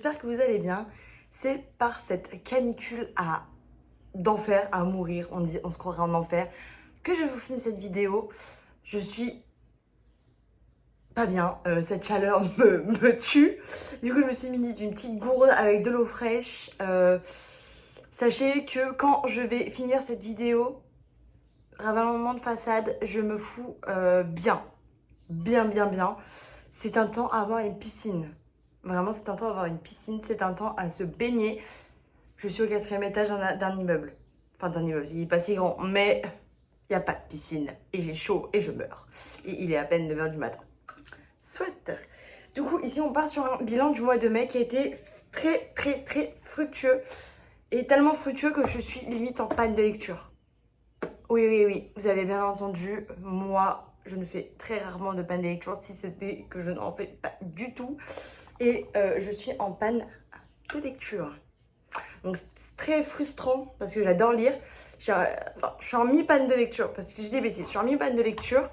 j'espère que vous allez bien. C'est par cette canicule d'enfer, à mourir, on se croirait en enfer, que je vous filme cette vidéo. Je suis pas bien, cette chaleur me tue. Du coup, je me suis mis d'une petite gourde avec de l'eau fraîche. Sachez que quand je vais finir cette vidéo, ravalement de façade, je me fous bien. C'est un temps à avoir une piscine. Vraiment, c'est un temps à avoir une piscine, c'est un temps à se baigner. Je suis au 4e étage d'un immeuble. Enfin, d'un immeuble, il n'est pas si grand, mais il n'y a pas de piscine. Et j'ai chaud et je meurs. Et il est à peine 9 h du matin. Soit. Du coup, ici, on part sur un bilan du mois de mai qui a été très fructueux. Et tellement fructueux que je suis limite en panne de lecture. Oui, vous avez bien entendu, moi, je ne fais très rarement de panne de lecture, si c'était que je n'en fais pas du tout. Et je suis en panne de lecture. Donc c'est très frustrant parce que j'adore lire. Je suis en mi-panne de lecture, parce que je dis des bêtises, je suis en mi-panne de lecture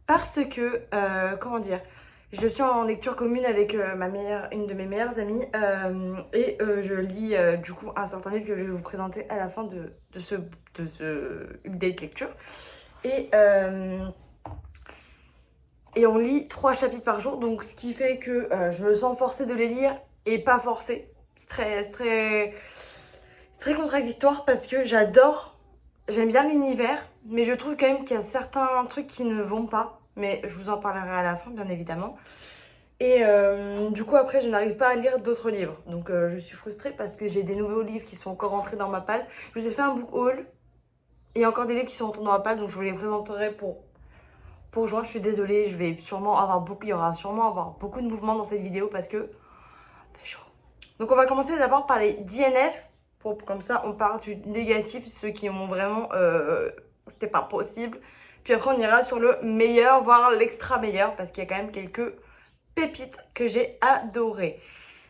parce que, comment dire, je suis en lecture commune avec une de mes meilleures amies et je lis du coup un certain livre que je vais vous présenter à la fin de ce update lecture. Et on lit 3 chapitres par jour, donc ce qui fait que je me sens forcée de les lire et pas forcée. C'est très contradictoire parce que j'aime bien l'univers, mais je trouve quand même qu'il y a certains trucs qui ne vont pas. Mais je vous en parlerai à la fin, bien évidemment. Et du coup, après, je n'arrive pas à lire d'autres livres. Donc, je suis frustrée parce que j'ai des nouveaux livres qui sont encore rentrés dans ma palle. Je vous ai fait un book haul. Et il y a encore des livres qui sont rentrés dans ma palle, donc je vous les présenterai pour juin. Je suis désolée, il y aura sûrement avoir beaucoup de mouvements dans cette vidéo parce que c'est chaud. Donc, on va commencer d'abord par les DNF. Comme ça, on part du négatif, ceux qui ont vraiment... c'était pas possible. Puis après, on ira sur le meilleur, voire l'extra meilleur, parce qu'il y a quand même quelques pépites que j'ai adorées.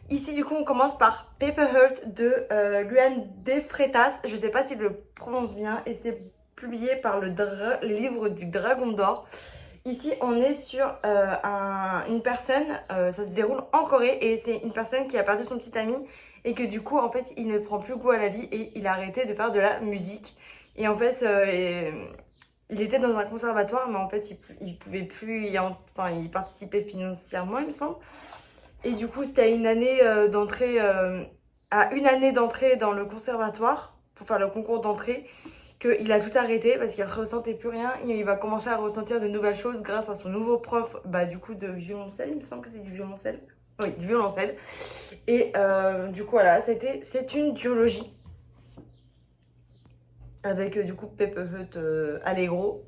Ici, du coup, on commence par Paper Heart de Luan de Freitas. Je sais pas si je le prononce bien, et c'est publié par le livre du Dragon d'Or. Ici, on est sur une personne, ça se déroule en Corée, et c'est une personne qui a perdu son petit ami, et que du coup, en fait, il ne prend plus goût à la vie, et il a arrêté de faire de la musique. Et en fait, il était dans un conservatoire, mais en fait, il pouvait plus il participait financièrement, il me semble. Et du coup, c'était à une année d'entrée dans le conservatoire, pour faire le concours d'entrée, qu'il a tout arrêté parce qu'il ne ressentait plus rien. Et il va commencer à ressentir de nouvelles choses grâce à son nouveau prof, du coup, de violoncelle. Il me semble que c'est du violoncelle. Oui, du violoncelle. Et du coup, voilà, c'est une duologie. Avec du coup Paper Heart Allegro.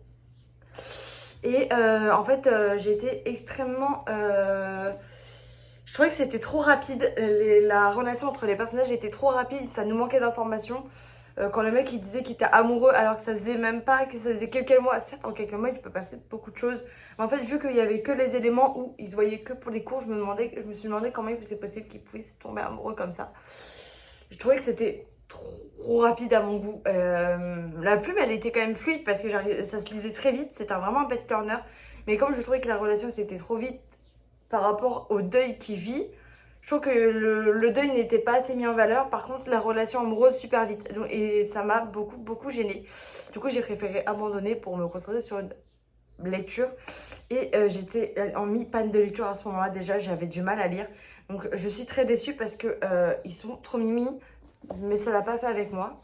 Et en fait, j'ai été extrêmement... je trouvais que c'était trop rapide. La relation entre les personnages était trop rapide. Ça nous manquait d'informations. Quand le mec il disait qu'il était amoureux alors que ça faisait même pas, que ça faisait quelques mois. Certes, en quelques mois, il peut passer beaucoup de choses. Mais en fait, vu qu'il y avait que les éléments où ils se voyaient que pour les cours, je me suis demandé comment c'est possible qu'ils puissent tomber amoureux comme ça. Je trouvais que c'était trop rapide à mon goût. La plume, elle était quand même fluide parce que ça se lisait très vite. C'était vraiment un pet turner. Mais comme je trouvais que la relation c'était trop vite par rapport au deuil qu'il vit, je trouve que le deuil n'était pas assez mis en valeur. Par contre, la relation amoureuse super vite. Et ça m'a beaucoup gênée. Du coup, j'ai préféré abandonner pour me concentrer sur une lecture. Et j'étais en mi-panne de lecture à ce moment-là. Déjà, j'avais du mal à lire. Donc, je suis très déçue parce que ils sont trop mimi. Mais ça l'a pas fait avec moi.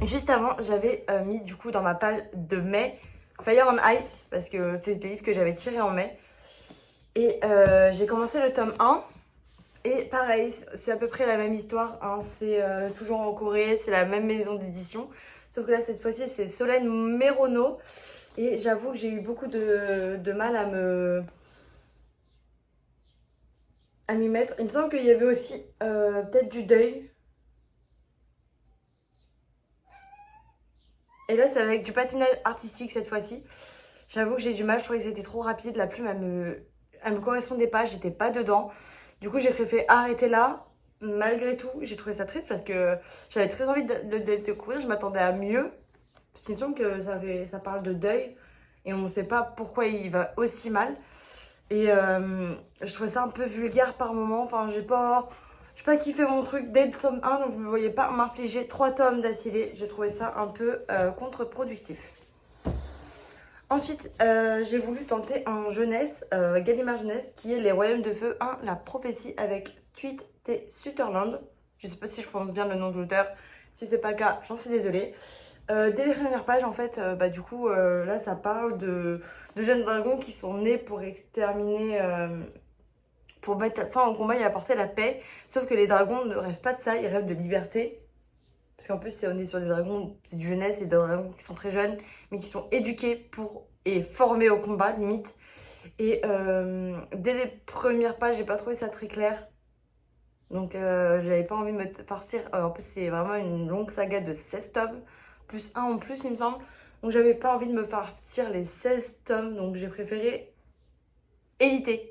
Juste avant, j'avais mis du coup dans ma palle de mai Fire on Ice parce que c'est des livres que j'avais tirés en mai. Et j'ai commencé le tome 1. Et pareil, c'est à peu près la même histoire. Hein. C'est toujours en Corée, c'est la même maison d'édition. Sauf que là, cette fois-ci, c'est Solène Merono. Et j'avoue que j'ai eu beaucoup de mal à m'y mettre. Il me semble qu'il y avait aussi peut-être du deuil. Et là, c'est avec du patinage artistique cette fois-ci. J'avoue que j'ai du mal, je trouvais que c'était trop rapide. La plume, elle me correspondait pas, j'étais pas dedans. Du coup, j'ai préféré arrêter là. Malgré tout, j'ai trouvé ça triste parce que j'avais très envie de le découvrir. Je m'attendais à mieux. Parce qu'il me semble que ça parle de deuil. Et on ne sait pas pourquoi il va aussi mal. Et je trouvais ça un peu vulgaire par moment. Enfin, j'ai pas... j'ai pas kiffé mon truc dès le tome 1, donc je me voyais pas m'infliger 3 tomes d'affilée. J'ai trouvé ça un peu contre-productif. Ensuite, j'ai voulu tenter un jeunesse, Gallimard Jeunesse, qui est Les Royaumes de Feu 1, La Prophétie avec Tweet T. Sutherland. Je sais pas si je prononce bien le nom de l'auteur. Si c'est pas le cas, j'en suis désolée. Dès les premières pages, en fait, du coup, là, ça parle de jeunes dragons qui sont nés pour exterminer, pour mettre fin au combat et apporter la paix. Sauf que les dragons ne rêvent pas de ça, ils rêvent de liberté. Parce qu'en plus, on est sur des dragons, c'est du jeunesse, c'est des dragons qui sont très jeunes, mais qui sont éduqués pour et formés au combat, limite. Et dès les premières pages, j'ai pas trouvé ça très clair. Donc, j'avais pas envie de me farcir. En plus, c'est vraiment une longue saga de 16 tomes, plus un en plus, il me semble. Donc, j'avais pas envie de me farcir les 16 tomes. Donc, j'ai préféré éviter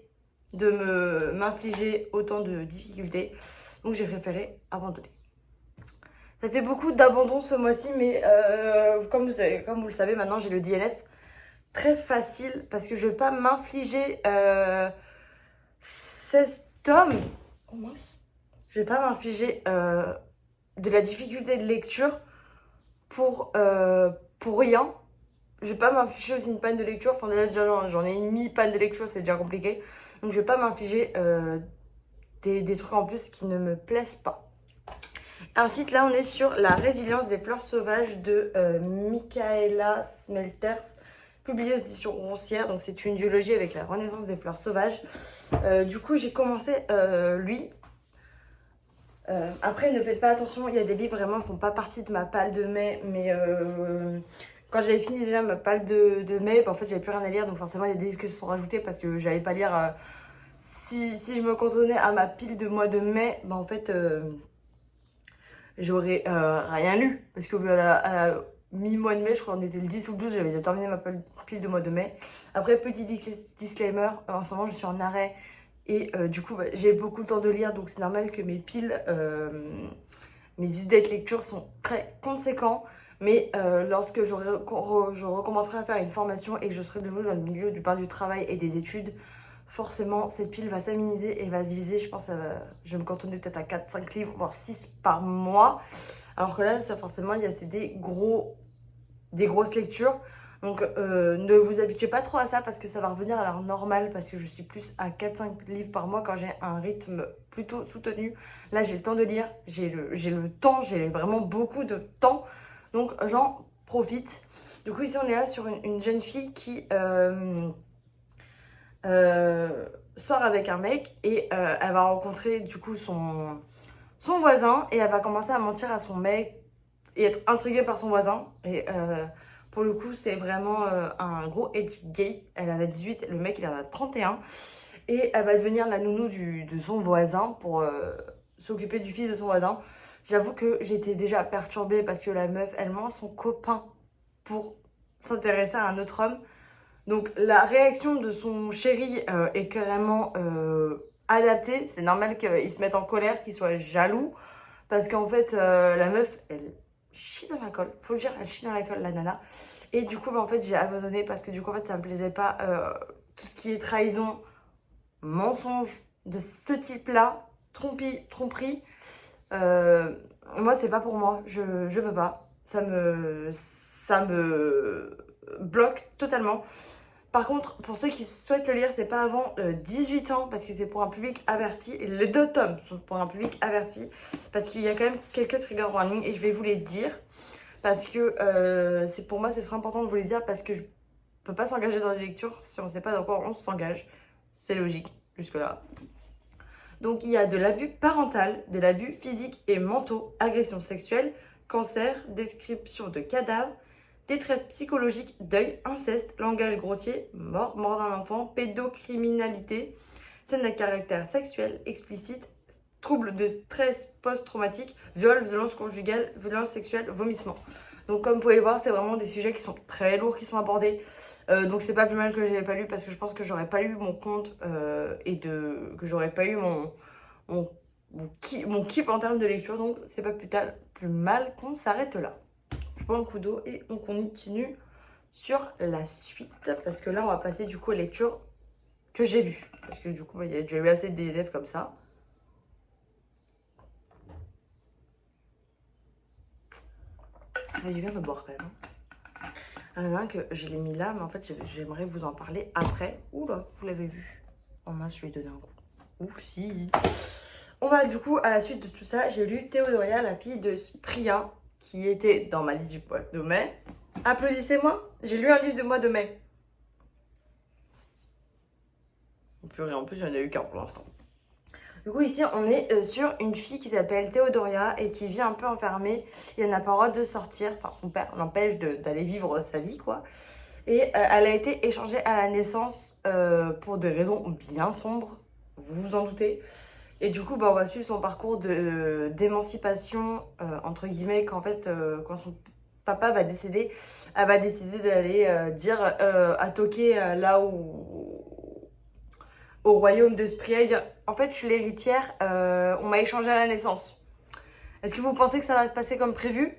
de m'infliger autant de difficultés. Donc, j'ai préféré abandonner. Ça fait beaucoup d'abandon ce mois-ci, mais comme vous le savez, maintenant j'ai le DNF très facile parce que je ne vais pas m'infliger 16 tomes. Oh mince. Je ne vais pas m'infliger de la difficulté de lecture pour rien. Je ne vais pas m'infliger aussi une panne de lecture. Enfin, déjà, j'en ai une mi-panne de lecture, c'est déjà compliqué. Donc, je ne vais pas m'infliger des trucs en plus qui ne me plaisent pas. Ensuite, là, on est sur La résilience des fleurs sauvages de Michaela Smelters, publiée aux éditions Roncière. Donc, c'est une duologie avec la renaissance des fleurs sauvages. Du coup, j'ai commencé lui. Après, ne faites pas attention, il y a des livres vraiment qui ne font pas partie de ma palle de mai. Mais quand j'avais fini déjà ma palle de mai, en fait, j'avais plus rien à lire. Donc, forcément, il y a des livres qui se sont rajoutés parce que j'allais pas lire. Si je me cantonnais à ma pile de mois de mai, en fait. J'aurais rien lu. Parce que à la mi-mois de mai, je crois qu'on était le 10 ou le 12, j'avais déjà terminé ma pile de mois de mai. Après, petit disclaimer, en ce moment je suis en arrêt et du coup j'ai beaucoup de temps de lire, donc c'est normal que mes piles, mes idées de lecture sont très conséquents. Mais lorsque je recommencerai à faire une formation et que je serai de nouveau dans le milieu du pain du travail et des études, forcément, cette pile va s'améniser et va se diviser. Je pense que je vais me cantonner peut-être à 4-5 livres, voire 6 par mois. Alors que là, ça, forcément, il y a des grosses lectures. Donc, ne vous habituez pas trop à ça parce que ça va revenir à l'heure normale. Parce que je suis plus à 4-5 livres par mois quand j'ai un rythme plutôt soutenu. Là, j'ai le temps de lire, j'ai le temps, j'ai vraiment beaucoup de temps. Donc, j'en profite. Du coup, ici, on est là sur une jeune fille qui... sort avec un mec et elle va rencontrer du coup son voisin et elle va commencer à mentir à son mec et être intriguée par son voisin. Et pour le coup, c'est vraiment un gros edgy gay. Elle en a 18, le mec il en a 31. Et elle va devenir la nounou de son voisin pour s'occuper du fils de son voisin. J'avoue que j'étais déjà perturbée parce que la meuf, elle ment à son copain pour s'intéresser à un autre homme. Donc la réaction de son chéri est carrément adaptée. C'est normal qu'il se mette en colère, qu'il soit jaloux. Parce qu'en fait, la meuf, elle chie dans la colle. Faut le dire, elle chie dans la colle, la nana. Et du coup, en fait, j'ai abandonné parce que du coup, en fait, ça me plaisait pas. Tout ce qui est trahison, mensonge de ce type-là, tromperie. Moi, c'est pas pour moi. Je peux pas. Ça me bloque totalement. Par contre, pour ceux qui souhaitent le lire, c'est pas avant 18 ans parce que c'est pour un public averti. Et les 2 tomes sont pour un public averti parce qu'il y a quand même quelques trigger warnings et je vais vous les dire parce que pour moi c'est très important de vous les dire parce que je peux pas s'engager dans des lectures si on sait pas dans quoi on s'engage. C'est logique jusque là. Donc il y a de l'abus parental, de l'abus physique et mentaux, agression sexuelle, cancer, description de cadavres, détresse psychologique, deuil, inceste, langage grossier, mort d'un enfant, pédocriminalité, scène à caractère sexuel, explicite, troubles de stress post-traumatique, viol, violence conjugale, violence sexuelle, vomissement. Donc comme vous pouvez le voir, c'est vraiment des sujets qui sont très lourds qui sont abordés. Donc c'est pas plus mal que je l'ai pas lu parce que je pense que j'aurais pas lu mon compte que j'aurais pas eu mon kiff en termes de lecture. Donc c'est pas plus mal qu'on s'arrête là. Je prends un coup d'eau et on continue sur la suite parce que là on va passer du coup aux lectures que j'ai lues parce que du coup il y a déjà eu assez de DNF comme ça. Il vient de boire quand même. Il y en a un que je l'ai mis là, mais en fait, j'aimerais vous en parler après. Oula, vous l'avez vu. En main, je lui ai donné un coup. Ouf, si. On va du coup, à la suite de tout ça, j'ai lu Théodoria, la fille de Priya, qui était dans ma liste du mois de mai. Applaudissez-moi, j'ai lu un livre de mois de mai. Purée, en plus, il n'y en a eu qu'un pour l'instant. Du coup, ici, on est sur une fille qui s'appelle Théodoria et qui vit un peu enfermée. Elle n'a pas le droit de sortir. Enfin, son père l'empêche d'aller vivre sa vie, quoi. Et elle a été échangée à la naissance pour des raisons bien sombres, vous vous en doutez. Et du coup, bah, on va suivre son parcours d'émancipation, entre guillemets, qu'en fait, quand son papa va décéder, elle va décider d'aller dire à Toké, là où au royaume de Spria et dire en fait je suis l'héritière, on m'a échangé à la naissance. Est-ce que vous pensez que ça va se passer comme prévu?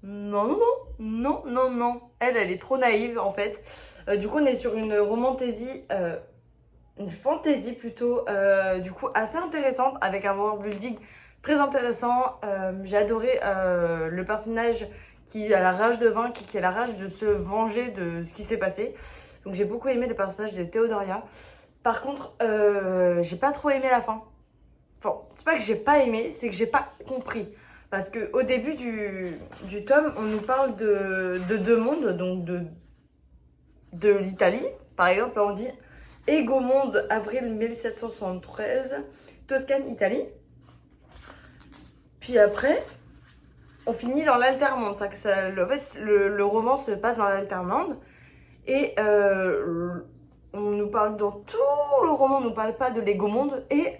Non, non, non, non, non, non. Elle est trop naïve en fait. Du coup on est sur une romantésie, une fantaisie plutôt, du coup assez intéressante avec un world building très intéressant. J'ai adoré le personnage qui a la rage de vaincre, qui a la rage de se venger de ce qui s'est passé. Donc j'ai beaucoup aimé le personnage de Théodoria. Par contre, j'ai pas trop aimé la fin. Enfin, c'est pas que j'ai pas aimé, c'est que j'ai pas compris. Parce qu'au début du tome, on nous parle de deux mondes, donc de l'Italie. Par exemple, on dit Égomonde, avril 1773, Toscane, Italie. Puis après, on finit dans l'altermonde. En fait, le roman se passe dans l'altermonde. Et on nous parle dans tout le roman, on nous parle pas de l'égomonde. Et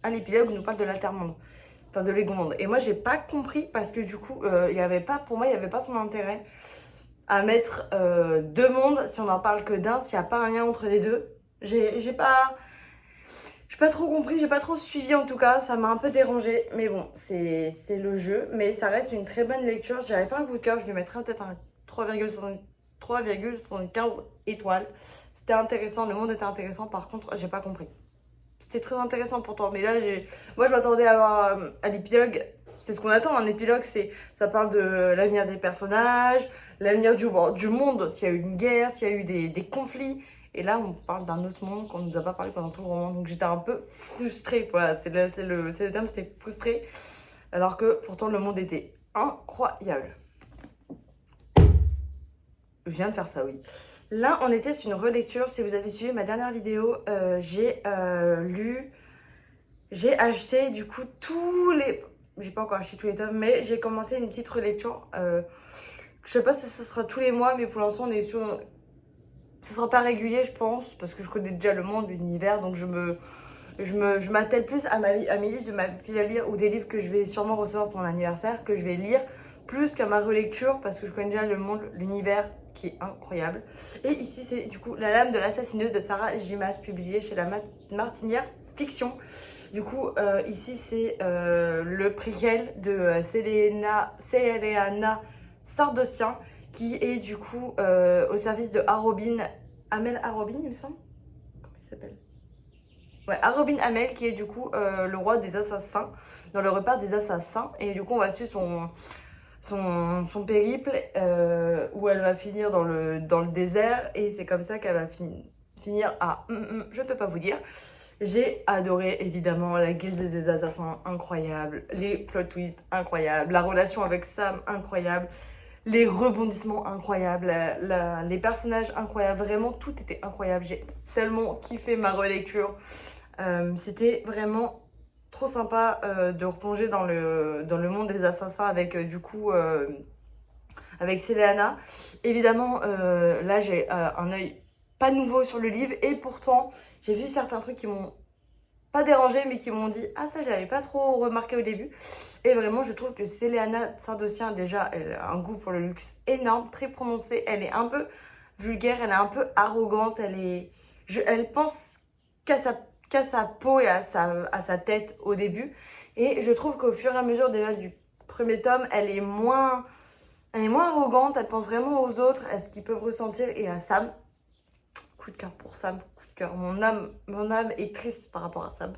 à l'épilogue, on nous parle de l'altermonde. Enfin, de l'égomonde. Et moi, j'ai pas compris parce que du coup, il y avait pas, pour moi, il n'y avait pas son intérêt à mettre deux mondes si on n'en parle que d'un, s'il n'y a pas un lien entre les deux. J'ai pas trop compris, j'ai pas trop suivi en tout cas, ça m'a un peu dérangé. Mais bon, c'est le jeu, mais ça reste une très bonne lecture. J'avais pas un coup de cœur, je lui mettrais peut-être un 3,75 étoiles. C'était intéressant, le monde était intéressant, par contre, j'ai pas compris. C'était très intéressant pourtant, mais là, moi je m'attendais à l'épilogue. C'est ce qu'on attend, un épilogue, ça parle de l'avenir des personnages, l'avenir du monde, s'il y a eu une guerre, s'il y a eu des conflits. Et là, on parle d'un autre monde qu'on nous a pas parlé pendant tout le roman. Donc j'étais un peu frustrée. Voilà, c'est le terme, c'était frustrée. Alors que pourtant, le monde était incroyable. Je viens de faire ça, oui. Là, on était sur une relecture. Si vous avez suivi ma dernière vidéo, j'ai acheté du coup tous les... J'ai pas encore acheté tous les tomes, mais j'ai commencé une petite relecture. Je sais pas si ce sera tous les mois, mais pour l'instant, on est sur... Ce sera pas régulier, je pense, parce que je connais déjà le monde, l'univers, donc je m'attelle plus à mes livres de ma pile à lire ou des livres que je vais sûrement recevoir pour mon anniversaire, que je vais lire, plus qu'à ma relecture, parce que je connais déjà le monde, l'univers, qui est incroyable. Et ici, c'est du coup La lame de l'assassineux de Sarah Gimas, publié chez la Martinière Fiction. Du coup, ici, c'est le préquel de Céléana Sardocien, qui est du coup au service de Arobin, Amel Arobin, il me semble. Comment il s'appelle? Ouais, Arobin Amel, qui est du coup le roi des assassins, dans le repère des assassins. Et du coup, on va suivre son périple où elle va finir dans le désert. Et c'est comme ça qu'elle va finir à... je ne peux pas vous dire. J'ai adoré évidemment la guilde des assassins, incroyable. Les plot twists, incroyables. La relation avec Sam, incroyable. Les rebondissements incroyables, les personnages incroyables, vraiment tout était incroyable. J'ai tellement kiffé ma relecture. C'était vraiment trop sympa de replonger dans le monde des assassins avec du coup avec Céléana. Évidemment, là j'ai un œil pas nouveau sur le livre et pourtant j'ai vu certains trucs qui m'ont pas dérangé mais qui m'ont dit ah ça j'avais pas trop remarqué au début. Et vraiment je trouve que Céléana Sardocien déjà elle a un goût pour le luxe énorme, très prononcé, elle est un peu vulgaire, elle est un peu arrogante, elle pense qu'à sa peau et à sa tête au début. Et je trouve qu'au fur et à mesure déjà du premier tome, elle est moins arrogante, elle pense vraiment aux autres, à ce qu'ils peuvent ressentir et à Sam. Coup de cœur pour Sam, coup de cœur. Mon âme est triste par rapport à Sam.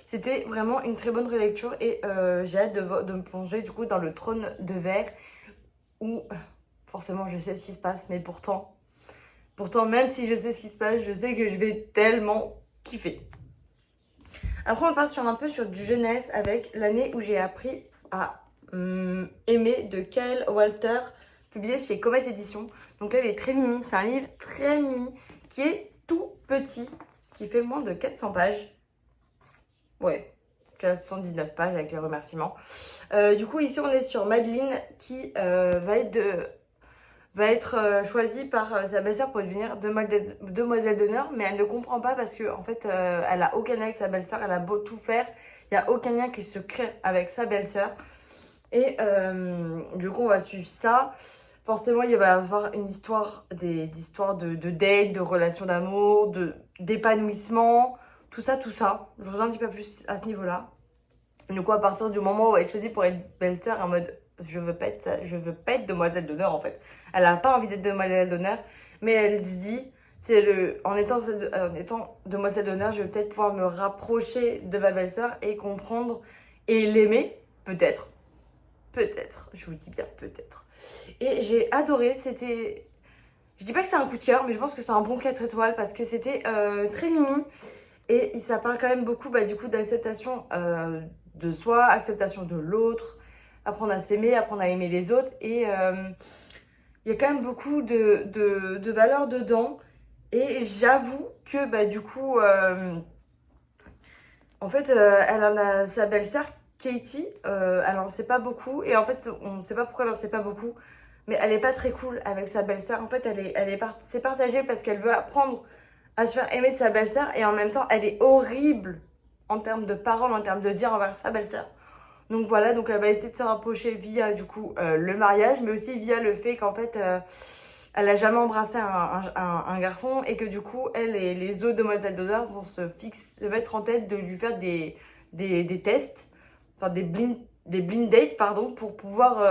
C'était vraiment une très bonne relecture et j'ai hâte de me plonger du coup dans le trône de verre où forcément je sais ce qui se passe, mais pourtant même si je sais ce qui se passe, je sais que je vais tellement kiffer. Après on part sur un peu sur du jeunesse avec l'année où j'ai appris à aimer de Kyle Walter, publié chez Comet Éditions. Donc là il est très mimi, c'est un livre très mimi qui est tout petit, ce qui fait moins de 400 pages. Ouais, 419 pages avec les remerciements. Du coup ici on est sur Madeline qui va être choisie par sa belle-sœur pour devenir demoiselle d'honneur, mais elle ne comprend pas parce que en fait elle a aucun lien avec sa belle-sœur, elle a beau tout faire, il n'y a aucun lien qui se crée avec sa belle-sœur. Et du coup on va suivre ça. Forcément il va y avoir une histoire, d'histoires de date, de relations d'amour, d'épanouissement, tout ça. Je vous en dis pas plus à ce niveau-là. Du coup à partir du moment où elle est choisie pour être belle-sœur, en mode je veux pas être demoiselle d'honneur en fait. Elle n'a pas envie d'être demoiselle d'honneur, mais elle se dit, en étant demoiselle d'honneur, je vais peut-être pouvoir me rapprocher de ma belle-sœur et comprendre et l'aimer, peut-être, je vous dis bien peut-être. Et j'ai adoré, je dis pas que c'est un coup de cœur, mais je pense que c'est un bon 4 étoiles parce que c'était très mimi et ça parle quand même beaucoup du coup d'acceptation de soi, acceptation de l'autre, apprendre à s'aimer, apprendre à aimer les autres. Et il y a quand même beaucoup de valeurs dedans. Et j'avoue que du coup, en fait, elle en a sa belle-sœur, Katie, elle en sait pas beaucoup. Et en fait, on ne sait pas pourquoi elle en sait pas beaucoup. Mais elle est pas très cool avec sa belle-sœur. En fait, c'est partagé parce qu'elle veut apprendre à se faire aimer de sa belle-sœur. Et en même temps, elle est horrible en termes de paroles, en termes de dire envers sa belle-sœur. Donc voilà, donc elle va essayer de se rapprocher via du coup le mariage, mais aussi via le fait qu'en fait elle a jamais embrassé un garçon et que du coup elle et les autres demoiselles d'honneur vont se mettre en tête de lui faire des tests, enfin des blind dates pardon, pour pouvoir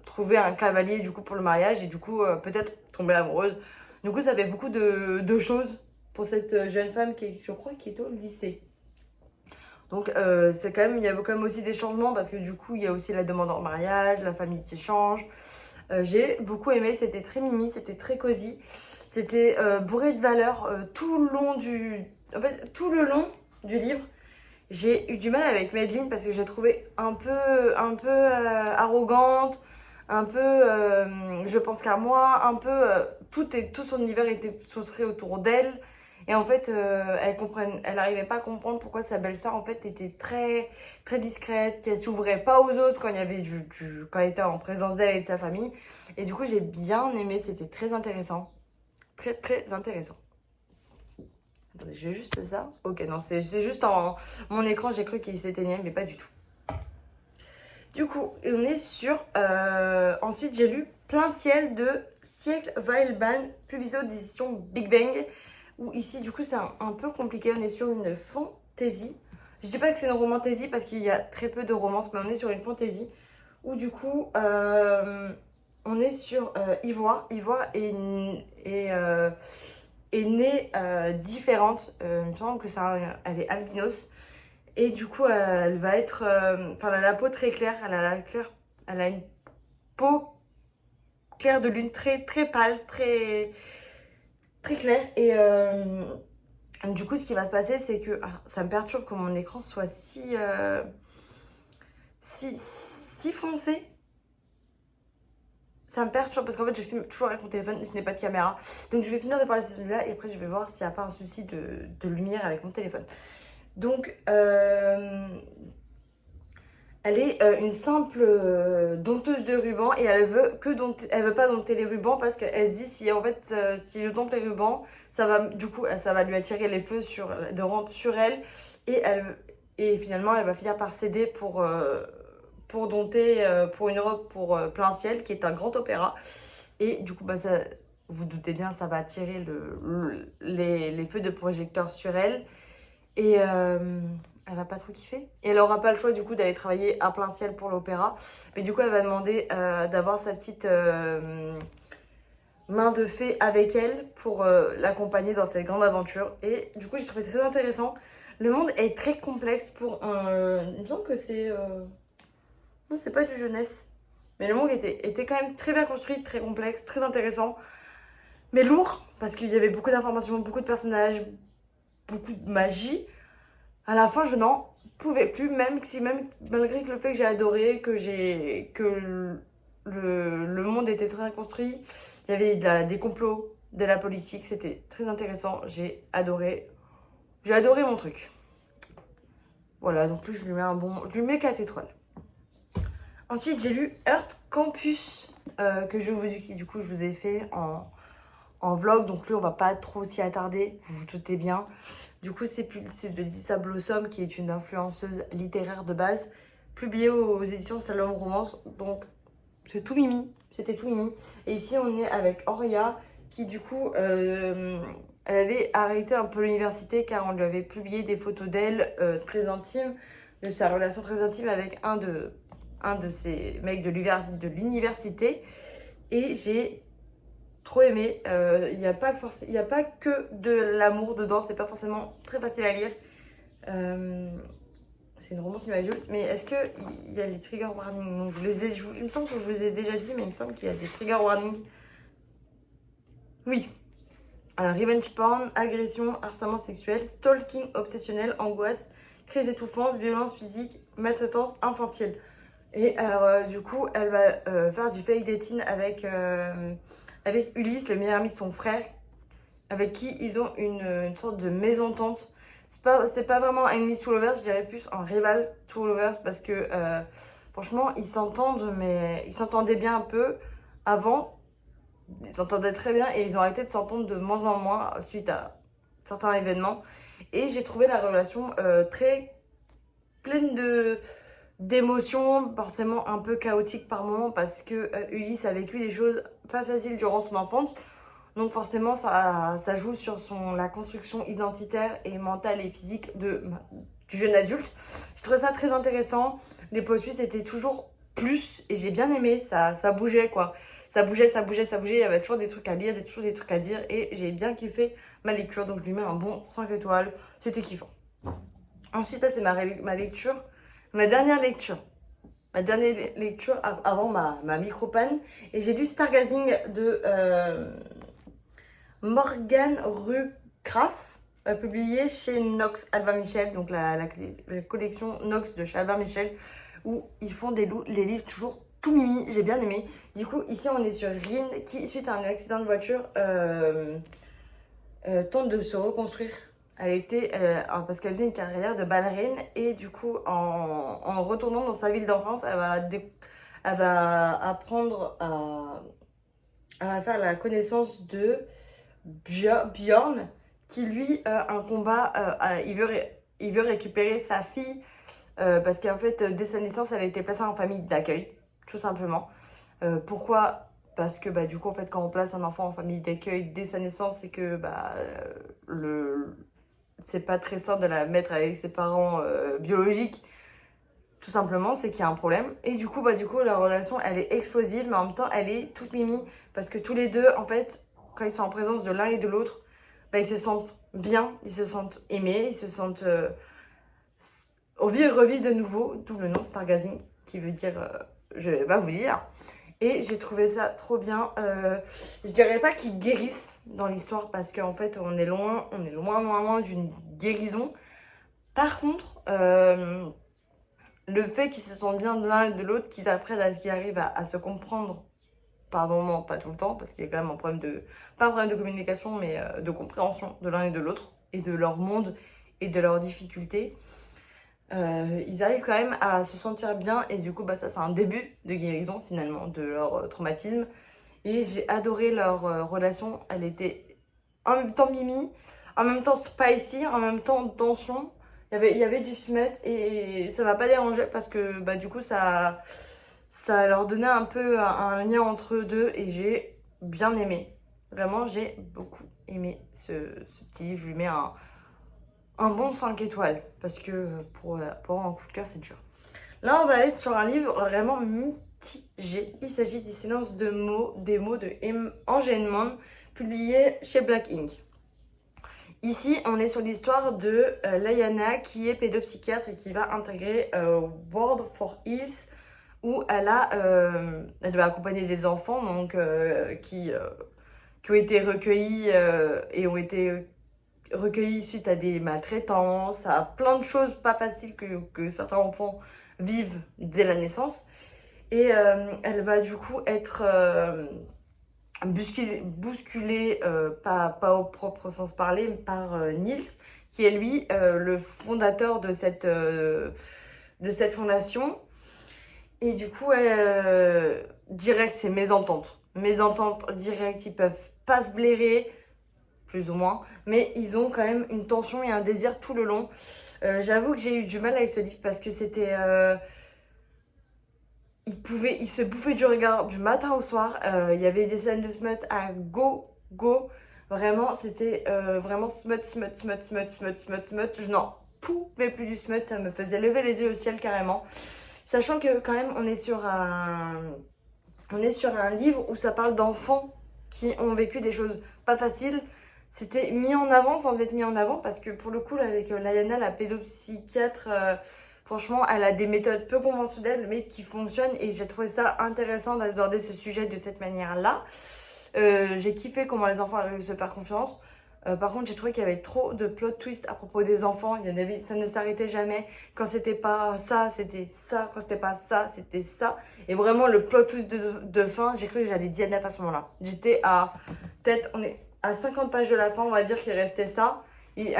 trouver un cavalier du coup pour le mariage et du coup peut-être tomber amoureuse. Du coup ça fait beaucoup de choses pour cette jeune femme je crois qui est au lycée. Donc il y a quand même aussi des changements parce que du coup il y a aussi la demande en mariage, la famille qui change. J'ai beaucoup aimé, c'était très mimi, c'était très cosy, c'était bourré de valeurs tout le long du livre. J'ai eu du mal avec Madeline parce que je l'ai trouvée un peu arrogante, un peu je pense qu'à moi, un peu tout son univers était construit autour d'elle. Et en fait, elle n'arrivait pas à comprendre pourquoi sa belle-sœur en fait était très très discrète, qu'elle s'ouvrait pas aux autres quand il y avait quand elle était en présence d'elle et de sa famille. Et du coup, j'ai bien aimé, c'était très intéressant, très très intéressant. Attendez, je vais juste ça. Ok, non, c'est juste mon écran, j'ai cru qu'il s'éteignait, mais pas du tout. Du coup, on est sur... ensuite, j'ai lu Plein ciel de Siècle Weilban, publié aux éditions Big Bang. Où ici, du coup, c'est un peu compliqué. On est sur une fantaisie. Je dis pas que c'est une romantaisie parce qu'il y a très peu de romances, mais on est sur une fantaisie. Où du coup, on est sur Ivoire. Ivoire est née différente. Il me semble que elle est albinos. Et du coup, elle va être... Enfin, elle a la peau très claire. Elle a une peau claire de lune très, très pâle, très, très claire. Et du coup, ce qui va se passer, c'est que ça me perturbe que mon écran soit si foncé. Ça me perturbe parce qu'en fait, je filme toujours avec mon téléphone, je n'ai pas de caméra. Donc, je vais finir de parler de celui-là et après, je vais voir s'il n'y a pas un souci de lumière avec mon téléphone. Donc, elle est une simple dompteuse de rubans et elle veut pas dompter les rubans parce qu'elle se dit si je dompte les rubans, ça va lui attirer les feux de rampe sur elle et finalement elle va finir par céder pour dompter pour une robe pour Plein ciel qui est un grand opéra et du coup vous doutez bien ça va attirer les feux de projecteur sur elle et elle va pas trop kiffer. Et elle aura pas le choix du coup d'aller travailler à Plein ciel pour l'opéra. Mais du coup elle va demander d'avoir sa petite main de fée avec elle pour l'accompagner dans cette grande aventure. Et du coup j'ai trouvé très intéressant. Le monde est très complexe pour un... Il me semble que c'est... Non c'est pas du jeunesse. Mais le monde était quand même très bien construit, très complexe, très intéressant, mais lourd, parce qu'il y avait beaucoup d'informations, beaucoup de personnages, beaucoup de magie. À la fin, je n'en pouvais plus, même malgré que le fait que j'ai adoré, que le monde était très construit, il y avait des complots, de la politique, c'était très intéressant, j'ai adoré mon truc. Voilà, donc lui, je lui mets 4 étoiles. Ensuite, j'ai lu Earth Campus, qui du coup, je vous ai fait en vlog. Donc lui, on va pas trop s'y attarder, vous vous doutez bien. Du coup, c'est de Lisa Blossom, qui est une influenceuse littéraire de base, publiée aux éditions Salon Romance. Donc, c'est tout mimi, c'était tout mimi. Et ici, on est avec Auria, qui du coup, elle avait arrêté un peu l'université car on lui avait publié des photos d'elle très intimes, de sa relation très intime avec un de ces mecs de l'université. Et j'ai trop aimé. Il n'y a pas que de l'amour dedans, c'est pas forcément très facile à lire. C'est une romance new adulte, mais est-ce qu'il y a les trigger warnings? Donc, il me semble que je vous les ai déjà dit, mais il me semble qu'il y a des trigger warnings. Oui. Revenge porn, agression, harcèlement sexuel, stalking obsessionnel, angoisse, crise étouffante, violence physique, maltraitance infantile. Et alors, du coup, elle va faire du fake dating avec Ulysse, le meilleur ami de son frère, avec qui ils ont une sorte de mésentente. C'est pas vraiment un ennemi true lovers, je dirais plus un rival true lovers, parce que franchement, ils s'entendent, mais ils s'entendaient bien un peu avant. Ils s'entendaient très bien et ils ont arrêté de s'entendre de moins en moins suite à certains événements. Et j'ai trouvé la relation très pleine d'émotions, forcément un peu chaotique par moments, parce que Ulysse a vécu des choses pas faciles durant son enfance. Donc forcément, ça joue sur la construction identitaire et mentale et physique du jeune adulte. Je trouve ça très intéressant. Les plot twists étaient toujours plus et j'ai bien aimé, ça bougeait quoi. Ça bougeait, ça bougeait, ça bougeait. Il y avait toujours des trucs à lire, toujours des trucs à dire et j'ai bien kiffé ma lecture. Donc je lui mets un bon 5 étoiles. C'était kiffant. Ensuite, ça c'est ma lecture, ma dernière lecture. Ma dernière lecture avant ma micro-panne. Et j'ai lu Stargazing de Morgan Ruckraft, publié chez Nox Albin Michel, donc la collection Nox de chez Albin Michel, où ils font les livres toujours tout mimi, j'ai bien aimé. Du coup, ici on est sur Rin qui, suite à un accident de voiture, tente de se reconstruire. Parce qu'elle faisait une carrière de ballerine et du coup, en retournant dans sa ville d'enfance, elle va apprendre à faire la connaissance de Bjorn, qui lui un combat, il veut récupérer sa fille parce qu'en fait dès sa naissance elle a été placée en famille d'accueil, tout simplement. Pourquoi? Parce que du coup en fait quand on place un enfant en famille d'accueil dès sa naissance, c'est que c'est pas très simple de la mettre avec ses parents biologiques. Tout simplement, c'est qu'il y a un problème. Et du coup, la relation, elle est explosive, mais en même temps, elle est toute mimi. Parce que tous les deux, en fait, quand ils sont en présence de l'un et de l'autre, ils se sentent bien, ils se sentent aimés, ils se sentent revivre de nouveau. D'où le nom Stargazing, qui veut dire, je vais pas vous dire. Et j'ai trouvé ça trop bien. Je dirais pas qu'ils guérissent dans l'histoire, parce qu'en fait, on est loin d'une guérison. Par contre, le fait qu'ils se sentent bien de l'un et de l'autre, qu'ils apprennent à ce qu'ils arrivent à se comprendre par moments, pas tout le temps, parce qu'il y a quand même pas un problème de communication, mais de compréhension de l'un et de l'autre, et de leur monde et de leurs difficultés. Ils arrivent quand même à se sentir bien, et du coup, ça c'est un début de guérison finalement de leur traumatisme. Et j'ai adoré leur relation, elle était en même temps mimi, en même temps spicy, en même temps tension. Il y avait du smut et ça m'a pas dérangé parce que du coup ça leur donnait un peu un lien entre eux deux et j'ai bien aimé. Vraiment, j'ai beaucoup aimé ce petit livre. Je lui mets un bon 5 étoiles parce que pour un coup de cœur, c'est dur. Là, on va aller sur un livre vraiment mitigé. Il s'agit du Silence des mots de Angèle Mann, publié chez Black Ink. Ici, on est sur l'histoire de Layana qui est pédopsychiatre et qui va intégrer Ward for Hills où elle doit accompagner des enfants donc, qui ont été recueillis et ont été recueillis suite à des maltraitances, à plein de choses pas faciles que certains enfants vivent dès la naissance. Et elle va du coup être bousculée, pas au propre sens parlé, par Niels, qui est lui le fondateur de cette fondation. Et du coup, direct, c'est mésentente. Mésentente direct, ils peuvent pas se blairer, plus ou moins, mais ils ont quand même une tension et un désir tout le long. J'avoue que j'ai eu du mal avec ce livre parce que c'était... il se bouffait du regard du matin au soir. Il y avait des scènes de smut à go. Vraiment, c'était vraiment smut. Je n'en pouvais plus du smut. Ça me faisait lever les yeux au ciel carrément. Sachant que quand même, on est sur un livre où ça parle d'enfants qui ont vécu des choses pas faciles. C'était mis en avant sans être mis en avant parce que pour le coup, là, avec Layana, la pédopsychiatre, franchement, elle a des méthodes peu conventionnelles mais qui fonctionnent et j'ai trouvé ça intéressant d'aborder ce sujet de cette manière-là. J'ai kiffé comment les enfants arrivent à se faire confiance. Par contre, j'ai trouvé qu'il y avait trop de plot twists à propos des enfants. Ça ne s'arrêtait jamais. Quand c'était pas ça, c'était ça. Quand c'était pas ça, c'était ça. Et vraiment, le plot twist de fin, j'ai cru que j'allais DNF à ce moment-là. J'étais à, peut-être, on est à 50 pages de la fin, on va dire qu'il restait ça. Et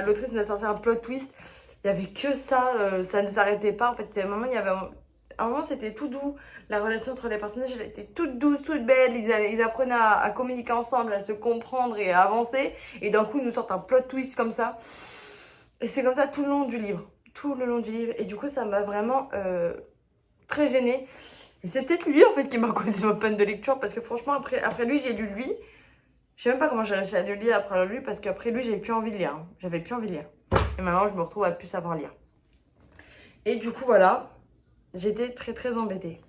l'autrice nous a sorti un plot twist. Il y avait que ça, ça ne s'arrêtait pas. En fait, à un moment, à un moment, c'était tout doux. La relation entre les personnages, elle était toute douce, toute belle. Ils apprenaient à communiquer ensemble, à se comprendre et à avancer. Et d'un coup, ils nous sortent un plot twist comme ça. Et c'est comme ça tout le long du livre. Tout le long du livre. Et du coup, ça m'a vraiment très gênée. Et c'est peut-être lui, en fait, qui m'a causé ma peine de lecture. Parce que franchement, après lui, j'ai lu lui. Je sais même pas comment j'ai réussi à le lire après lui. Parce qu'après lui, j'avais plus envie de lire. J'avais plus envie de lire. Et maintenant, je me retrouve à plus savoir lire. Et du coup, voilà. J'étais très très embêtée.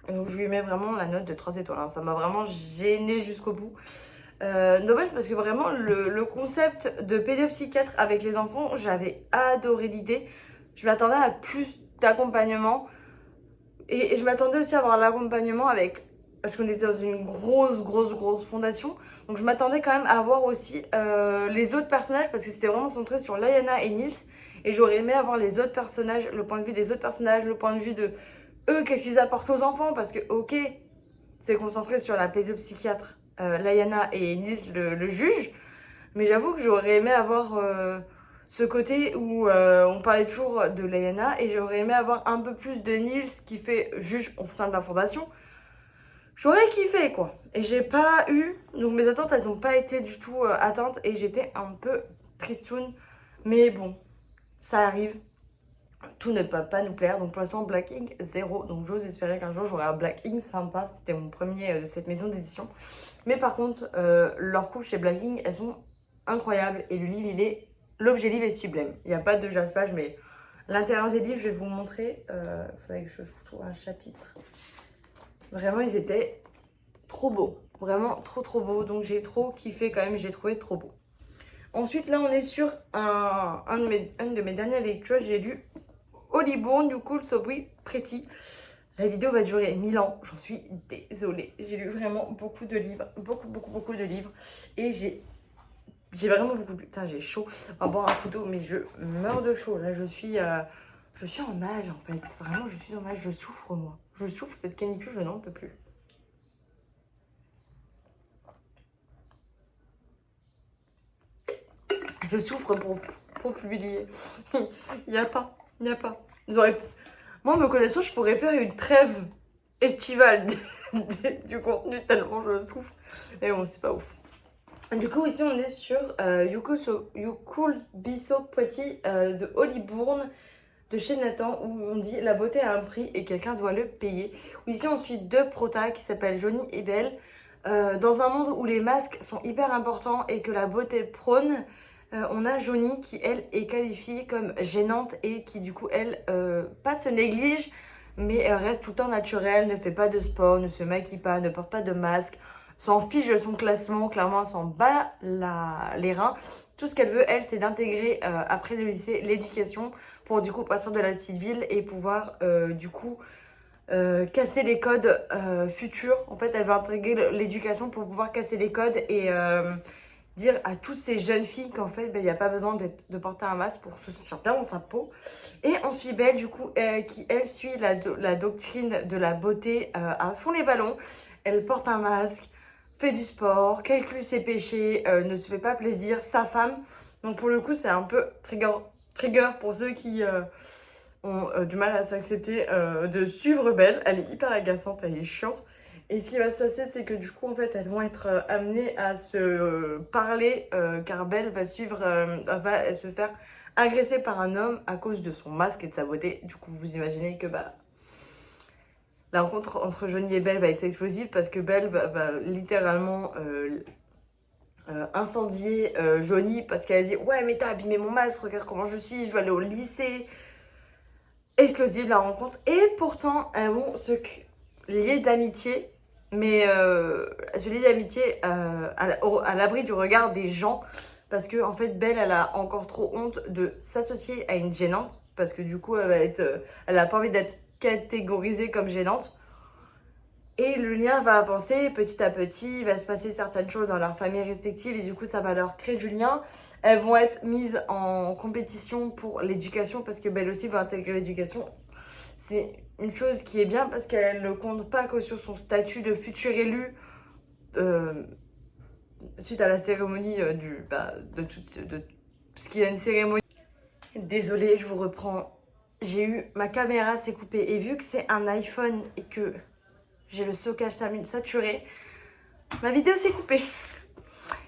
Donc je lui mets vraiment la note de 3 étoiles. Hein. Ça m'a vraiment gênée jusqu'au bout. Dommage parce que vraiment le concept de pédopsychiatre avec les enfants, j'avais adoré l'idée. Je m'attendais à plus d'accompagnement. Et je m'attendais aussi à avoir l'accompagnement avec... Parce qu'on était dans une grosse fondation. Donc je m'attendais quand même à avoir aussi les autres personnages. Parce que c'était vraiment centré sur Layana et Niels. Et j'aurais aimé avoir les autres personnages, le point de vue des autres personnages, le point de vue de eux, qu'est-ce qu'ils apportent aux enfants. Parce que, ok, c'est concentré sur la pédopsychiatre, Layana et Niels, le juge. Mais j'avoue que j'aurais aimé avoir ce côté où on parlait toujours de Layana. Et j'aurais aimé avoir un peu plus de Niels qui fait juge au sein de la fondation. J'aurais kiffé quoi. Et j'ai pas eu. Donc mes attentes, elles n'ont pas été du tout atteintes. Et j'étais un peu tristoune. Mais bon, ça arrive. Tout ne peut pas nous plaire. Donc pour l'instant, Black Ink 0. Donc j'ose espérer qu'un jour j'aurai un Black Ink sympa. C'était mon premier de cette maison d'édition. Mais par contre, leurs couches chez Black Ink, elles sont incroyables. Et le livre, l'objet livre est sublime. Il n'y a pas de jaspage, mais l'intérieur des livres, je vais vous montrer. Il faudrait que je vous trouve un chapitre. Vraiment, ils étaient trop beaux. Vraiment trop beaux. Donc j'ai trop kiffé quand même. J'ai trouvé trop beau. Ensuite, là, on est sur un de mes dernières lectures. J'ai lu Hollyborn, You Cool, So Pretty. La vidéo va durer 1000 ans. J'en suis désolée. J'ai lu vraiment beaucoup de livres. Beaucoup de livres. Et j'ai vraiment beaucoup lu. Putain, j'ai chaud. On va boire un couteau, mais je meurs de chaud. Là, je suis en nage, en fait. Vraiment, je suis en nage. Je souffre, moi. Je souffre. Cette canicule, je n'en peux plus. Je souffre pour publier. Il n'y a pas. Moi, me connaissant, je pourrais faire une trêve estivale du contenu tellement je souffre. Mais bon, c'est pas ouf. Du coup, ici, on est sur You Could Be So Pretty de Hollyborn de chez Nathan, où on dit la beauté a un prix et quelqu'un doit le payer. Où ici, on suit deux protas qui s'appellent Johnny et Belle. Dans un monde où les masques sont hyper importants et que la beauté prône, on a Johnny qui, elle, est qualifiée comme gênante et qui, du coup, elle, pas se néglige, mais reste tout le temps naturelle, ne fait pas de sport, ne se maquille pas, ne porte pas de masque, s'en fiche de son classement, clairement, elle s'en bat les reins. Tout ce qu'elle veut, elle, c'est d'intégrer, après le lycée, l'éducation pour, du coup, partir de la petite ville et pouvoir, du coup, casser les codes futurs. En fait, elle va intégrer l'éducation pour pouvoir casser les codes et dire à toutes ces jeunes filles qu'en fait, il n'y a pas besoin de porter un masque pour se sentir bien dans sa peau. Et ensuite, Belle, du coup, qui elle suit la doctrine de la beauté à fond les ballons. Elle porte un masque, fait du sport, calcule ses péchés, ne se fait pas plaisir, sa femme. Donc pour le coup, c'est un peu trigger pour ceux qui ont du mal à s'accepter de suivre Belle. Elle est hyper agaçante, elle est chiante. Et ce qui va se passer, c'est que du coup, en fait, elles vont être amenées à se parler car Belle va suivre, va se faire agresser par un homme à cause de son masque et de sa beauté. Du coup, vous imaginez que bah, la rencontre entre Johnny et Belle va être explosive parce que Belle va littéralement incendier Johnny parce qu'elle a dit ouais mais t'as abîmé mon masque, regarde comment je suis, je dois aller au lycée. Explosive la rencontre et pourtant elles vont se lier d'amitié mais se lier d'amitié à l'abri du regard des gens parce que en fait Belle elle a encore trop honte de s'associer à une gênante parce que du coup elle va être elle a pas envie d'être catégorisée comme gênante. Et le lien va avancer petit à petit, il va se passer certaines choses dans leur famille respective et du coup ça va leur créer du lien. Elles vont être mises en compétition pour l'éducation parce que Belle aussi va intégrer l'éducation. C'est une chose qui est bien parce qu'elle ne compte pas que sur son statut de futur élu suite à la cérémonie parce qu'il y a une cérémonie. Désolée, je vous reprends. J'ai eu ma caméra s'est coupée et vu que c'est un iPhone et que j'ai le stockage saturé, ma vidéo s'est coupée.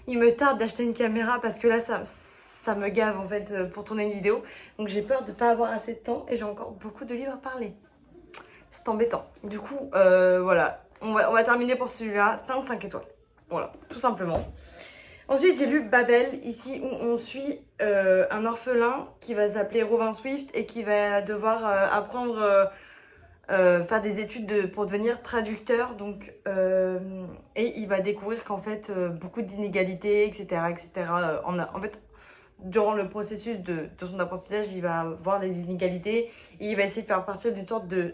Il me tarde d'acheter une caméra parce que là, ça me gave en fait pour tourner une vidéo. Donc j'ai peur de ne pas avoir assez de temps et j'ai encore beaucoup de livres à parler. C'est embêtant. Du coup, voilà. On va terminer pour celui-là. C'est un 5 étoiles. Voilà, tout simplement. Ensuite, j'ai lu Babel, ici où on suit un orphelin qui va s'appeler Robin Swift et qui va devoir apprendre faire des études pour devenir traducteur. Donc, et il va découvrir qu'en fait, beaucoup d'inégalités, etc. etc. En fait, durant le processus de son apprentissage, il va voir des inégalités et il va essayer de faire partir d'une sorte de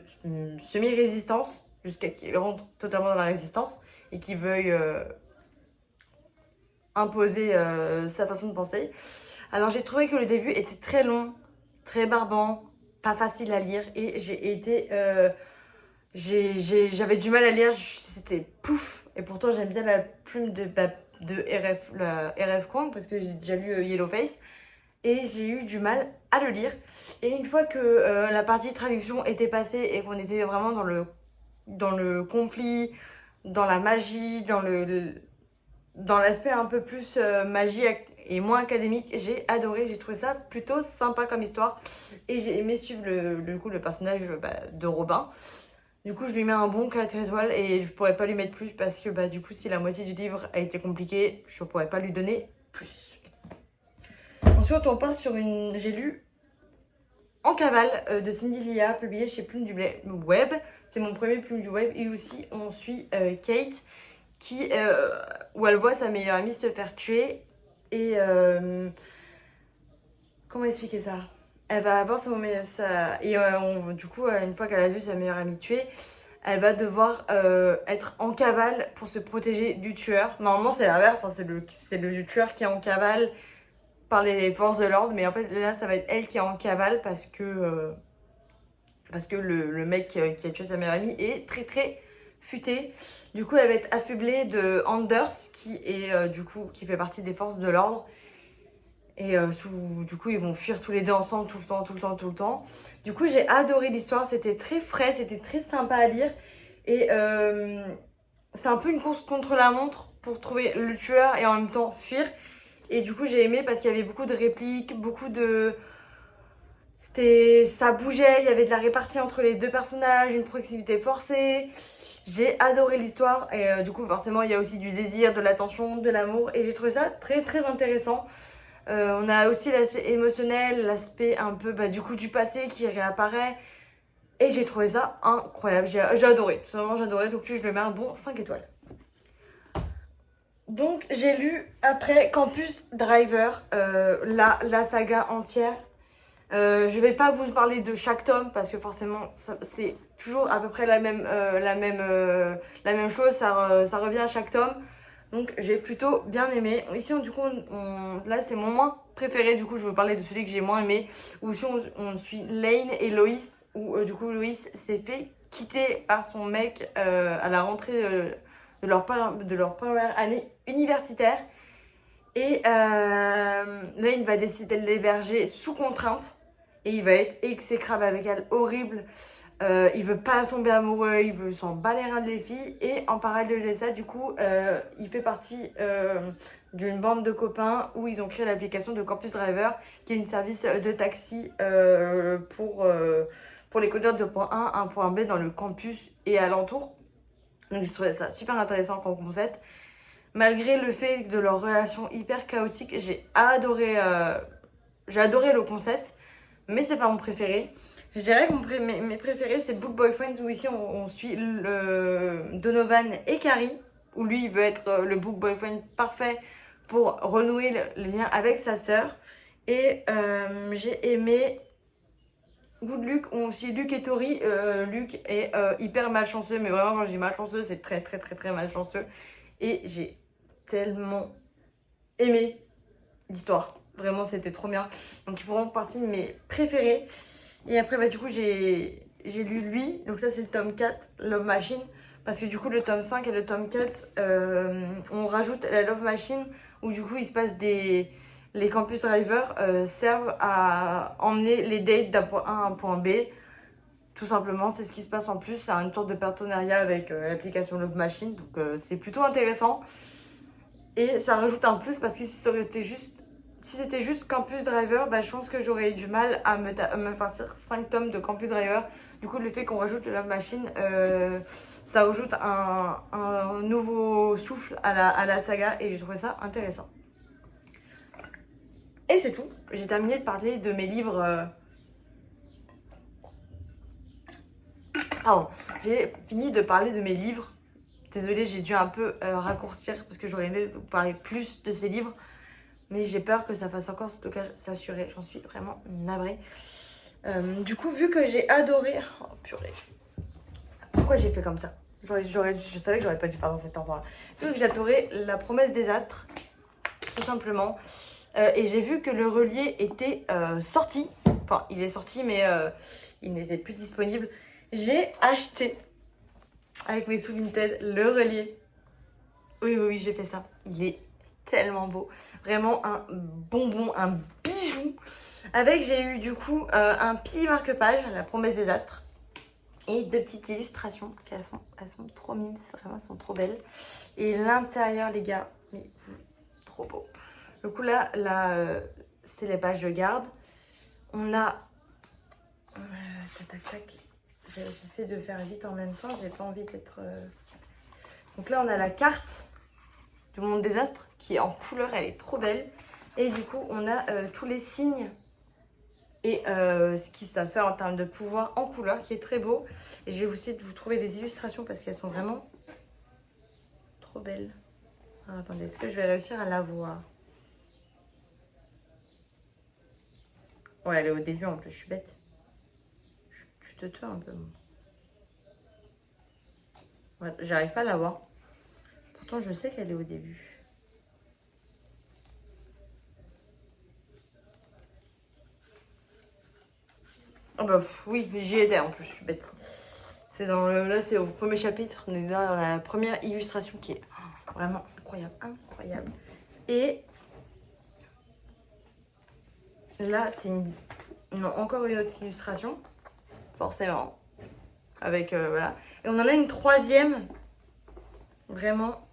semi-résistance jusqu'à qu'il rentre totalement dans la résistance et qu'il veuille imposer sa façon de penser. Alors j'ai trouvé que le début était très long, très barbant, pas facile à lire et j'ai été... j'avais du mal à lire, c'était pouf. Et pourtant j'aime bien la plume de RF Kwang parce que j'ai déjà lu Yellowface. Et j'ai eu du mal à le lire. Et une fois que la partie traduction était passée et qu'on était vraiment dans le conflit, dans la magie, dans l'aspect un peu plus magie et moins académique, j'ai adoré, j'ai trouvé ça plutôt sympa comme histoire. Et j'ai aimé suivre le personnage de Robin. Du coup, je lui mets un bon 4 étoiles et je pourrais pas lui mettre plus parce que du coup, si la moitié du livre a été compliquée, je pourrais pas lui donner plus. Ensuite, on part sur une... J'ai lu En cavale de Cindy Lia, publié chez Plume du Web. C'est mon premier Plume du Web. Et aussi, on suit Kate, où elle voit sa meilleure amie se faire tuer. Et... comment expliquer ça? Elle va avoir et du coup, une fois qu'elle a vu sa meilleure amie tuée, elle va devoir être en cavale pour se protéger du tueur. Normalement, c'est l'inverse, hein, c'est le tueur qui est en cavale par les forces de l'ordre, mais en fait là ça va être elle qui est en cavale parce que le mec qui a tué sa meilleure amie est très très futé. Du coup elle va être affublée de Anders qui est qui fait partie des forces de l'ordre et du coup ils vont fuir tous les deux ensemble tout le temps. Du coup j'ai adoré l'histoire, c'était très frais, c'était très sympa à lire et c'est un peu une course contre la montre pour trouver le tueur et en même temps fuir. Et du coup j'ai aimé parce qu'il y avait beaucoup de répliques, ça bougeait, il y avait de la répartie entre les deux personnages, une proximité forcée. J'ai adoré l'histoire et du coup forcément il y a aussi du désir, de l'attention, de l'amour et j'ai trouvé ça très très intéressant. On a aussi l'aspect émotionnel, l'aspect un peu du coup du passé qui réapparaît et j'ai trouvé ça incroyable, j'ai adoré, tout simplement j'ai adoré, donc je lui mets un bon 5 étoiles. Donc j'ai lu après Campus Driver, la saga entière. Je vais pas vous parler de chaque tome parce que forcément c'est toujours à peu près la même chose, ça revient à chaque tome. Donc j'ai plutôt bien aimé. Ici du coup là c'est mon moins préféré, du coup je vais vous parler de celui que j'ai moins aimé. Où ici on suit Lane et Loïs, où du coup Loïs s'est fait quitter par son mec à la rentrée de leur première année universitaire. Et Lane va décider de l'héberger sous contrainte. Et il va être exécrable avec elle, horrible. Il veut pas tomber amoureux, il veut s'en bat les reins des filles. Et en parallèle de ça, du coup, il fait partie d'une bande de copains où ils ont créé l'application de Campus Driver, qui est une service de taxi pour les conduire de point A à un point B dans le campus et alentour. Donc j'ai trouvé ça super intéressant comme concept. Malgré le fait de leur relation hyper chaotique, j'ai adoré le concept, mais c'est pas mon préféré. Je dirais que mes préférés, c'est Book Boyfriends, où ici on suit Donovan et Carrie, où lui il veut être le Book Boyfriend parfait pour renouer le lien avec sa sœur. Et j'ai aimé Good Luck, où on suit Luke et Tori. Luke est hyper malchanceux, mais vraiment quand je dis malchanceux, c'est très très très très malchanceux. Et j'ai tellement aimé l'histoire. Vraiment, c'était trop bien. Donc, il faut vraiment partie de mes préférés. Et après, bah, du coup, j'ai lu lui. Donc, ça, c'est le tome 4, Love Machine. Parce que du coup, le tome 5 et le tome 4, on rajoute la Love Machine. Où du coup, il se passe les campus drivers servent à emmener les dates d'un point A à un point B. Tout simplement, c'est ce qui se passe en plus. C'est une sorte de partenariat avec l'application Love Machine. Donc, c'est plutôt intéressant. Et ça rajoute un plus parce que si c'était juste Campus Driver, bah, je pense que j'aurais eu du mal à me farcir 5 tomes de Campus Driver. Du coup, le fait qu'on rajoute le Love Machine, ça rajoute un nouveau souffle à la saga et j'ai trouvé ça intéressant. Et c'est tout. J'ai terminé de parler de mes livres. Pardon, j'ai fini de parler de mes livres. Désolée, j'ai dû un peu raccourcir parce que j'aurais aimé vous parler plus de ces livres. Mais j'ai peur que ça fasse encore stockage saturé. J'en suis vraiment navrée. Du coup, vu que j'ai adoré... Oh purée. Pourquoi j'ai fait comme ça? Je savais que j'aurais pas dû faire dans cet endroit-là. Vu que j'ai adoré La Promesse des Astres. Tout simplement. Et j'ai vu que le relié était sorti. Enfin, il est sorti, mais il n'était plus disponible. J'ai acheté, avec mes sous Vinted, le relié. Oui, j'ai fait ça. Il est tellement beau. Vraiment un bonbon, un bijou. Avec, j'ai eu du coup un petit marque-page, La Promesse des Astres. Et 2 petites illustrations. Elles sont trop mimes, vraiment, elles sont trop belles. Et l'intérieur, les gars, mais trop beau. Du coup, là c'est les pages de garde. On a... tac. J'essaie de faire vite en même temps. J'ai pas envie d'être... Donc là, on a la carte du monde des astres qui est en couleur. Elle est trop belle. Et du coup, on a tous les signes et ce qui ça fait en termes de pouvoir en couleur qui est très beau. Et je vais essayer de vous trouver des illustrations parce qu'elles sont vraiment trop belles. Alors, attendez, est-ce que je vais réussir à la voir? Ouais, elle est au début en plus, je suis bête. Je te tue un peu. Ouais, j'arrive pas à la voir. Pourtant, je sais qu'elle est au début. Oh bah oui, j'y étais en plus, je suis bête. C'est là, c'est au premier chapitre. On est dans la première illustration qui est vraiment incroyable. Et là, c'est encore une autre illustration, forcément. Avec, voilà. Et on en a une troisième, vraiment,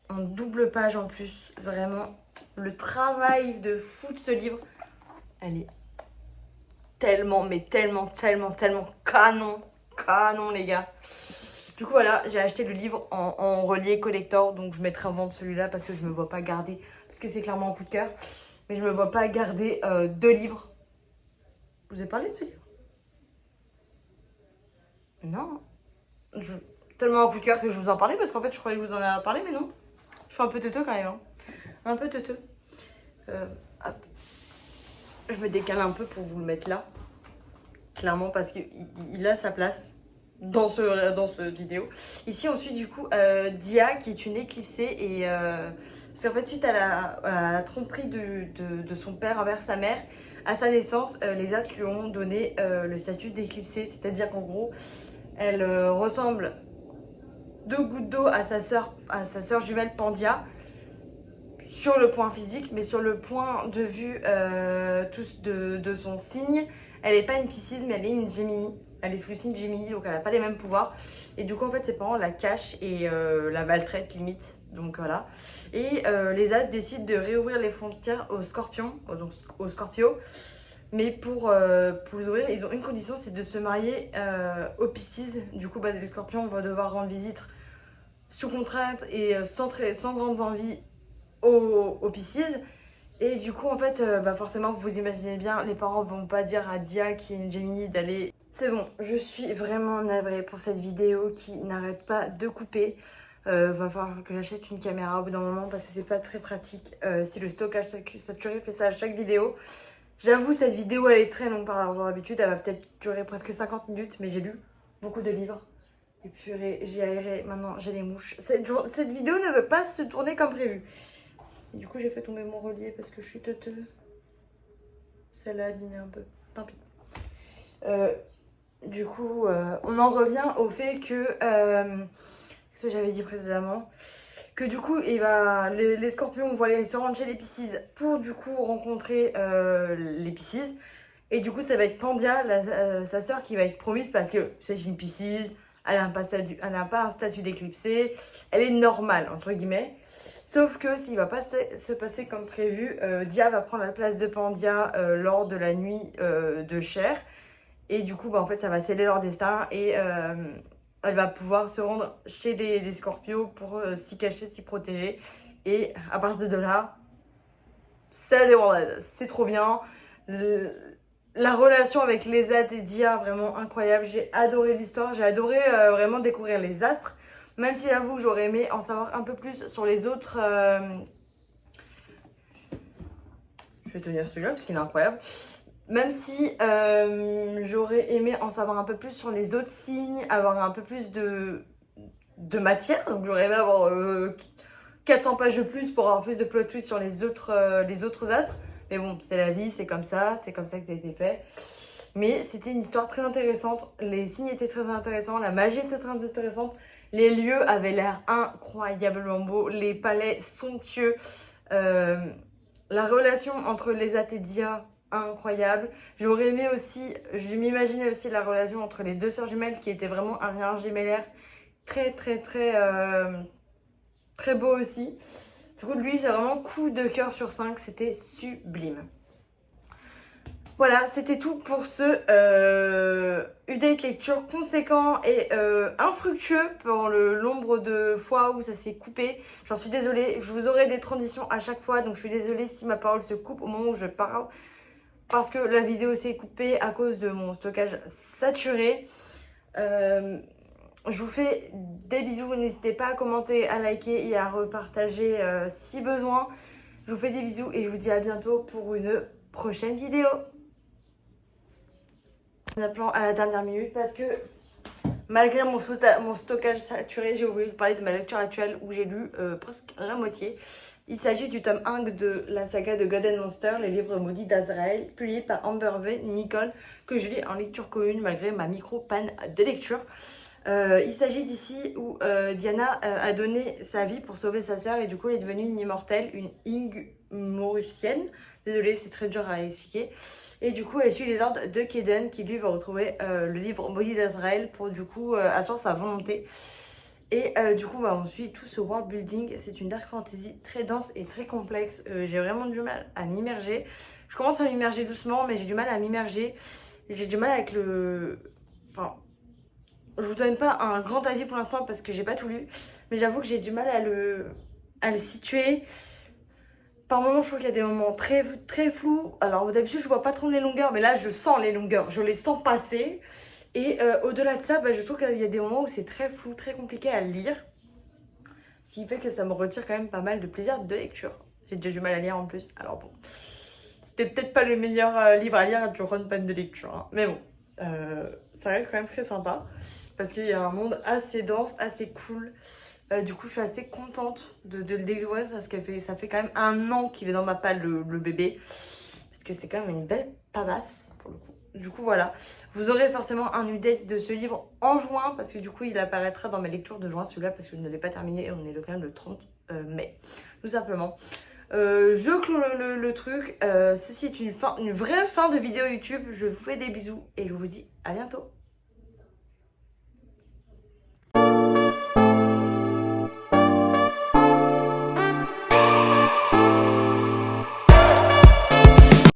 en double page en plus. Vraiment, le travail de fou de ce livre, elle est tellement, mais tellement canon, les gars. Du coup, voilà, j'ai acheté le livre en relié collector, donc je mettrai en vente celui-là parce que je me vois pas garder, parce que c'est clairement un coup de cœur, mais je me vois pas garder 2 livres. Je vous ai parlé de ce livre? Non. Tellement un coup de cœur que je vous en parlais, parce qu'en fait, je croyais que je vous en avais parlé, mais non. Je suis un peu teuteux quand même, hein. Un peu teuteux. Hop. Je me décale un peu pour vous le mettre là. Clairement parce qu'il a sa place dans cette vidéo. Ici on suit du coup Dia qui est une éclipsée et c'est en fait suite à la tromperie de son père envers sa mère. À sa naissance, les astres lui ont donné le statut d'éclipsée, c'est-à-dire qu'en gros, elle ressemble 2 gouttes d'eau à sa sœur jumelle Pandia sur le point physique, mais sur le point de vue de son signe, elle n'est pas une Piscis, mais elle est une Gemini. Elle est sous le signe Gemini, donc elle n'a pas les mêmes pouvoirs. Et du coup, en fait, ses parents la cachent et la maltraitent limite. Donc voilà. Et les As décident de réouvrir les frontières aux Scorpions, donc aux Scorpios. Mais pour les ouvrir, ils ont une condition, c'est de se marier aux Piscis. Du coup, les Scorpions vont devoir rendre visite sous contrainte et sans grandes envies aux Piscis. Et du coup, en fait, forcément, vous imaginez bien, les parents vont pas dire à Dia, qui est une Gemini, d'aller... C'est bon, je suis vraiment navrée pour cette vidéo qui n'arrête pas de couper. Va falloir que j'achète une caméra au bout d'un moment parce que c'est pas très pratique. Si le stockage saturé fait ça à chaque vidéo. J'avoue, cette vidéo, elle est très longue par rapport à d'habitude. Elle va peut-être durer presque 50 minutes, mais j'ai lu beaucoup de livres. Et puis, j'ai aéré, maintenant j'ai les mouches. Cette vidéo ne veut pas se tourner comme prévu. Et du coup, j'ai fait tomber mon relier parce que je suis teuteux. Celle-là abîmée un peu. Tant pis. Du coup, on en revient au fait que... ce que j'avais dit précédemment. Que du coup, les scorpions vont aller se rendre chez les Piscis pour du coup rencontrer les Piscis. Et du coup, ça va être Pandia, sa sœur, qui va être promise parce que c'est une Piscis. Elle n'a pas un statut d'éclipsée. Elle est normale, entre guillemets. Sauf que s'il ne va pas se passer comme prévu, Dia va prendre la place de Pandia lors de la nuit de chair. Et du coup, en fait, ça va sceller leur destin. Et elle va pouvoir se rendre chez les Scorpios pour s'y cacher, s'y protéger. Et à partir de là, ça déborde. C'est trop bien. La relation avec les Zat et Dia, vraiment incroyable. J'ai adoré l'histoire. J'ai adoré vraiment découvrir les astres. Même si j'avoue que j'aurais aimé en savoir un peu plus sur les autres... Je vais tenir celui-là parce qu'il est incroyable. Même si j'aurais aimé en savoir un peu plus sur les autres signes, avoir un peu plus de matière. Donc j'aurais aimé avoir 400 pages de plus pour avoir plus de plot twist sur les autres astres. Mais bon, c'est la vie, c'est comme ça que ça a été fait. Mais c'était une histoire très intéressante. Les signes étaient très intéressants, la magie était très intéressante. Les lieux avaient l'air incroyablement beaux, les palais somptueux. La relation entre les At et Dia, incroyable. J'aurais aimé aussi, je m'imaginais aussi la relation entre les 2 sœurs jumelles qui était vraiment un lien gémellaire très très beau aussi. Du coup, lui, c'est vraiment coup de cœur sur 5, c'était sublime. Voilà, c'était tout pour ce update lecture conséquent et infructueux pour le nombre de fois où ça s'est coupé. J'en suis désolée, je vous aurai des transitions à chaque fois, donc je suis désolée si ma parole se coupe au moment où je parle. Parce que la vidéo s'est coupée à cause de mon stockage saturé. Je vous fais des bisous, n'hésitez pas à commenter, à liker et à repartager si besoin. Je vous fais des bisous et je vous dis à bientôt pour une prochaine vidéo. En appelant à la dernière minute parce que malgré mon stockage saturé, j'ai oublié de parler de ma lecture actuelle où j'ai lu presque la moitié. Il s'agit du tome 1 de la saga de God and Monster, les livres maudits d'Azraël, publié par Amber V. Nicole, que je lis en lecture commune malgré ma micro-panne de lecture. Il s'agit d'ici où Diana a donné sa vie pour sauver sa sœur et du coup elle est devenue une immortelle, une Ingmorusienne. Désolée, c'est très dur à expliquer. Et du coup, elle suit les ordres de Kaden qui lui va retrouver le livre maudit d'Azraël pour du coup asseoir sa volonté. Et du coup, on suit tout ce world building. C'est une dark fantasy très dense et très complexe. J'ai vraiment du mal à m'immerger. Je commence à m'immerger doucement, mais j'ai du mal à m'immerger. J'ai du mal avec le... Enfin, je vous donne pas un grand avis pour l'instant parce que j'ai pas tout lu. Mais j'avoue que j'ai du mal à le situer. Par moments, je trouve qu'il y a des moments très flous. Alors d'habitude, je vois pas trop les longueurs, mais là, je sens les longueurs. Je les sens passer. Et au-delà de ça, je trouve qu'il y a des moments où c'est très flou, très compliqué à lire. Ce qui fait que ça me retire quand même pas mal de plaisir de lecture. J'ai déjà du mal à lire en plus. Alors bon, c'était peut-être pas le meilleur livre à lire durant une panne de lecture, hein. Mais bon, ça reste quand même très sympa parce qu'il y a un monde assez dense, assez cool. Du coup, je suis assez contente de le découvrir parce que ça fait quand même 1 an qu'il est dans ma palle, le bébé. Parce que c'est quand même une belle pavasse pour le coup. Du coup, voilà. Vous aurez forcément un update de ce livre en juin parce que du coup, il apparaîtra dans mes lectures de juin, celui-là, parce que je ne l'ai pas terminé et on est quand même le 30 mai, tout simplement. Je clôt le truc. Ceci est une vraie fin de vidéo YouTube. Je vous fais des bisous et je vous dis à bientôt.